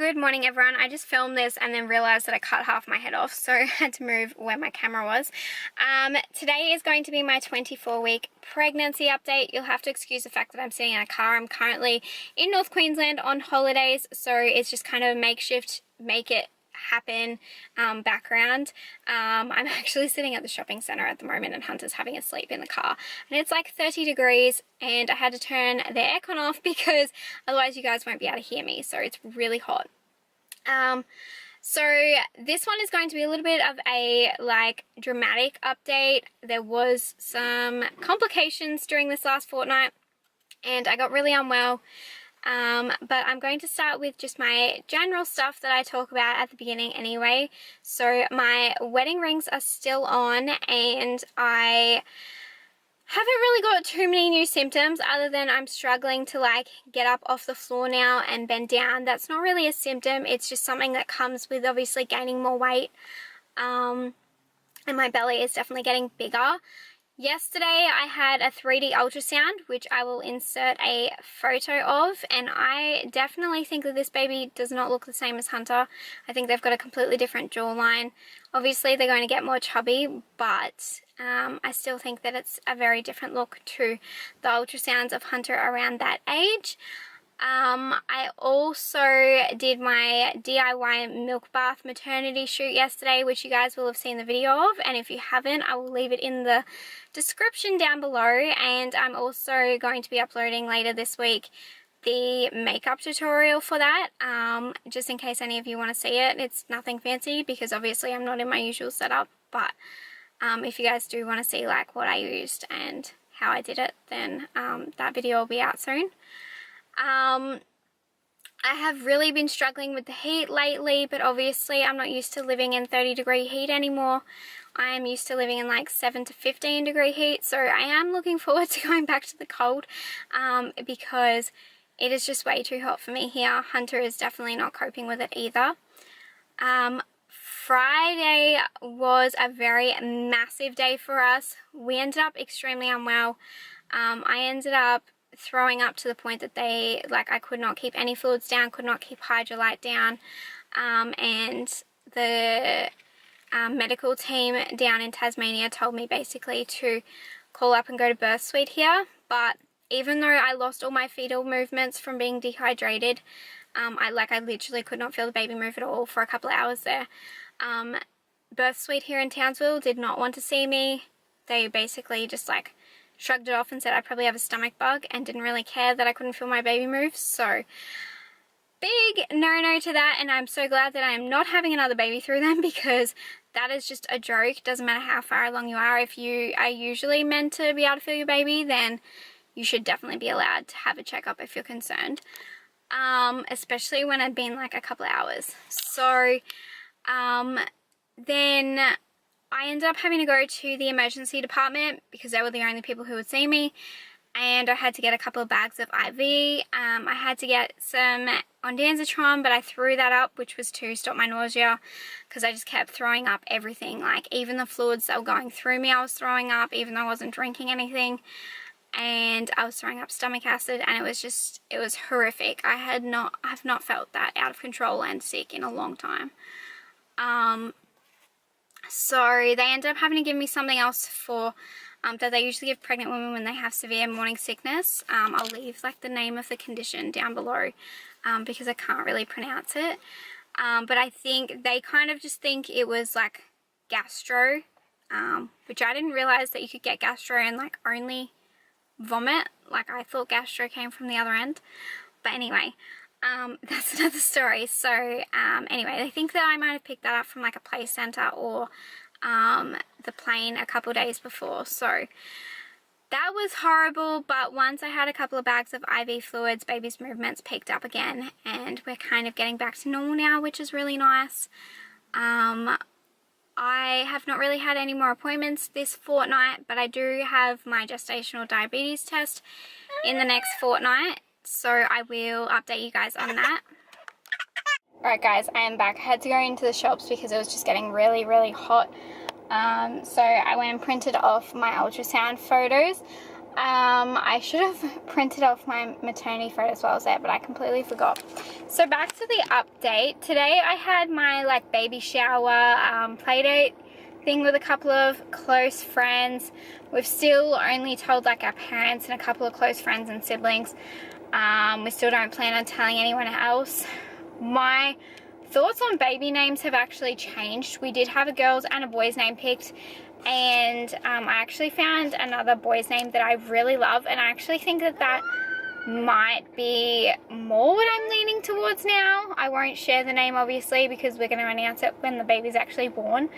Good morning everyone. I just filmed this and then realized that I cut half my head off, so I had to move where my camera was. Today is going to be my 24-week pregnancy update. You'll have to excuse the fact that I'm sitting in a car. I'm currently in North Queensland on holidays, so it's just kind of a makeshift, make it happen background. I'm actually sitting at the shopping centre at the moment and Hunter's having a sleep in the car, and it's like 30 degrees and I had to turn the aircon off because otherwise you guys won't be able to hear me, so it's really hot. So this one is going to be a little bit of a dramatic update. There was some complications during this last fortnight and I got really unwell. But I'm going to start with just my general stuff that I talk about at the beginning anyway. So my wedding rings are still on and I haven't really got too many new symptoms other than I'm struggling to get up off the floor now and bend down. That's not really a symptom, it's just something that comes with obviously gaining more weight. And my belly is definitely getting bigger. Yesterday I had a 3D ultrasound, which I will insert a photo of, and I definitely think that this baby does not look the same as Hunter. I think they've got a completely different jawline. Obviously they're going to get more chubby, but I still think that it's a very different look to the ultrasounds of Hunter around that age. I also did my DIY milk bath maternity shoot yesterday, which you guys will have seen the video of, and if you haven't, I will leave it in the description down below. And I'm also going to be uploading later this week the makeup tutorial for that, just in case any of you want to see it. It's nothing fancy because obviously I'm not in my usual setup, but if you guys do want to see what I used and how I did it, then that video will be out soon. I have really been struggling with the heat lately, but obviously I'm not used to living in 30-degree heat anymore. I am used to living in 7 to 15-degree heat, so I am looking forward to going back to the cold because it is just way too hot for me here. Hunter is definitely not coping with it either. Friday was a very massive day for us. We ended up extremely unwell. I ended up throwing up to the point that I could not keep any fluids down, could not keep Hydralyte down, and the medical team down in Tasmania told me basically to call up and go to birth suite here. But even though I lost all my fetal movements from being dehydrated, I literally could not feel the baby move at all for a couple of hours there. Birth suite here in Townsville did not want to see me. They basically just shrugged it off and said I probably have a stomach bug and didn't really care that I couldn't feel my baby move. So big no to that, and I'm so glad that I am not having another baby through them because that is just a joke. Doesn't matter how far along you are. If you are usually meant to be able to feel your baby, then you should definitely be allowed to have a checkup if you're concerned, especially when I'd been a couple of hours. So then I ended up having to go to the emergency department because they were the only people who would see me, and I had to get a couple of bags of IV. I had to get some ondansetron, but I threw that up, which was to stop my nausea because I just kept throwing up everything. Even the fluids that were going through me I was throwing up, even though I wasn't drinking anything, and I was throwing up stomach acid, and it was horrific. I have not felt that out of control and sick in a long time. So they ended up having to give me something else for that they usually give pregnant women when they have severe morning sickness. I'll leave the name of the condition down below because I can't really pronounce it. But I think they kind of just think it was gastro, which I didn't realize that you could get gastro and only vomit. I thought gastro came from the other end. But anyway, that's another story. So anyway, they think that I might have picked that up from a play center or the plane a couple days before. So that was horrible, but once I had a couple of bags of IV fluids, baby's movements picked up again and we're kind of getting back to normal now, which is really nice. I have not really had any more appointments this fortnight, but I do have my gestational diabetes test in the next fortnight, so I will update you guys on that. Alright guys, I am back. I had to go into the shops because it was just getting really, really hot. So I went and printed off my ultrasound photos. I should have printed off my maternity photos while I was there, but I completely forgot. So back to the update. Today I had my like baby shower play date thing with a couple of close friends. We've still only told like our parents and a couple of close friends and siblings. We still don't plan on telling anyone else. My thoughts on baby names have actually changed. We did have a girl's and a boy's name picked, and I actually found another boy's name that I really love, and I actually think that that might be more what I'm leaning towards now. I won't share the name obviously because we're going to announce it when the baby's actually born.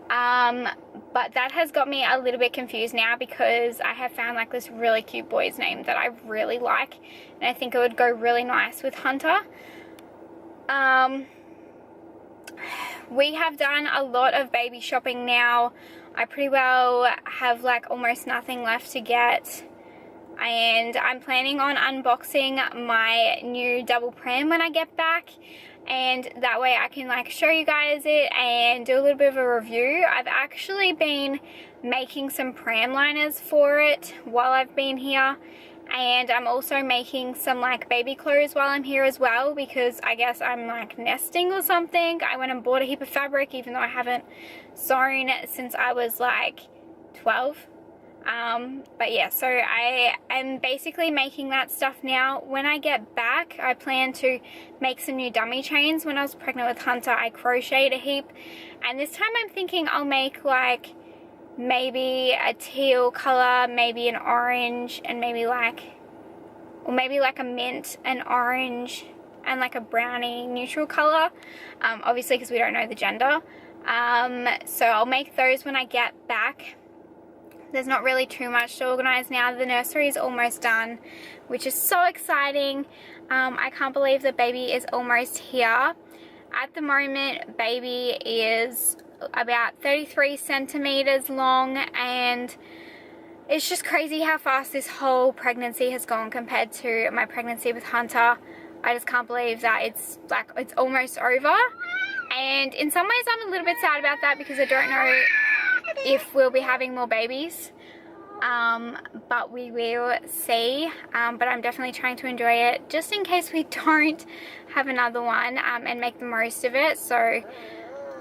But that has got me a little bit confused now because I have found like this really cute boy's name that I really like, and I think it would go really nice with Hunter. We have done a lot of baby shopping now. I pretty well have like almost nothing left to get, and I'm planning on unboxing my new double pram when I get back, and that way I can like show you guys it and do a little bit of a review. I've actually been making some pram liners for it while I've been here, and I'm also making some like baby clothes while I'm here as well because I guess I'm like nesting or something. I went and bought a heap of fabric even though I haven't sewn since I was like 12. But yeah, so I am basically making that stuff now. When I get back, I plan to make some new dummy chains. When I was pregnant with Hunter, I crocheted a heap, and this time I'm thinking I'll make like maybe a teal color, maybe an orange, and maybe like a mint, an orange, and like a brownie neutral color, obviously because we don't know the gender. So I'll make those when I get back. There's not really too much to organize now. The nursery is almost done, which is so exciting. I can't believe the baby is almost here. At the moment, baby is about 33 centimeters long, and it's just crazy how fast this whole pregnancy has gone compared to my pregnancy with Hunter. I just can't believe that it's almost over, and in some ways I'm a little bit sad about that because I don't know if we'll be having more babies, but we will see. But I'm definitely trying to enjoy it just in case we don't have another one, and make the most of it. So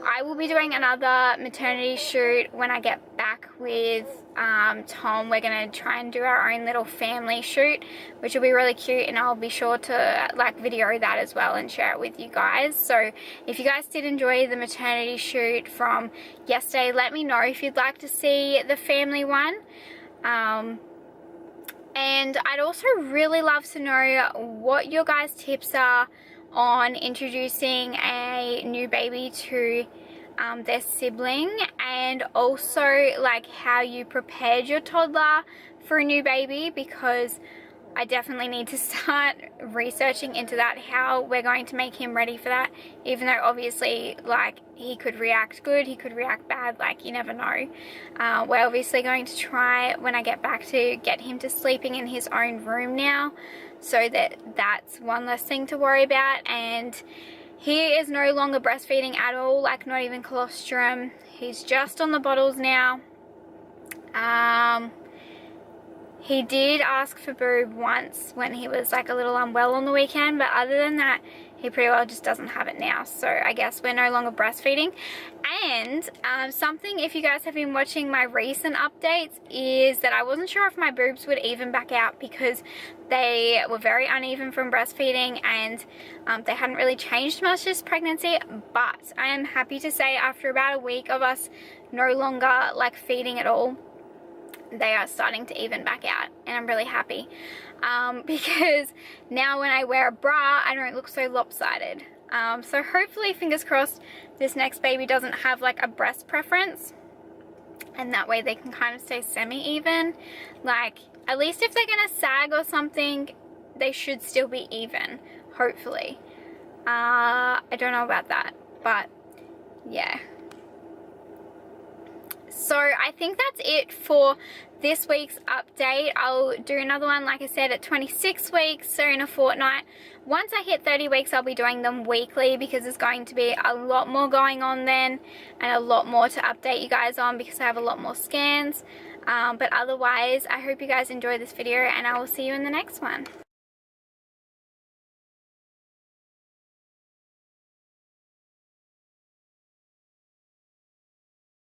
I will be doing another maternity shoot when I get back with Tom. We're going to try and do our own little family shoot, which will be really cute, and I'll be sure to like video that as well and share it with you guys. So if you guys did enjoy the maternity shoot from yesterday, let me know if you'd like to see the family one. And I'd also really love to know what your guys' tips are on introducing a new baby to their sibling, and also like how you prepared your toddler for a new baby, because I definitely need to start researching into that, how we're going to make him ready for that, even though obviously like he could react good, he could react bad, like you never know. We're obviously going to try when I get back to get him to sleeping in his own room now, so that's one less thing to worry about. And he is no longer breastfeeding at all, like not even colostrum. He's just on the bottles now. He did ask for boob once when he was like a little unwell on the weekend, but other than that, he pretty well just doesn't have it now. So I guess we're no longer breastfeeding. And something, if you guys have been watching my recent updates, is that I wasn't sure if my boobs would even back out because they were very uneven from breastfeeding, and they hadn't really changed much this pregnancy. But I am happy to say after about a week of us no longer like feeding at all, they are starting to even back out, and I'm really happy because now when I wear a bra I don't look so lopsided. So hopefully, fingers crossed, this next baby doesn't have like a breast preference, and that way they can kind of stay semi-even. Like at least if they're gonna sag or something, they should still be even, hopefully. I don't know about that, but yeah. So I think that's it for this week's update. I'll do another one, like I said, at 26 weeks, so in a fortnight. Once I hit 30 weeks, I'll be doing them weekly because there's going to be a lot more going on then and a lot more to update you guys on because I have a lot more scans. But otherwise, I hope you guys enjoyed this video and I will see you in the next one.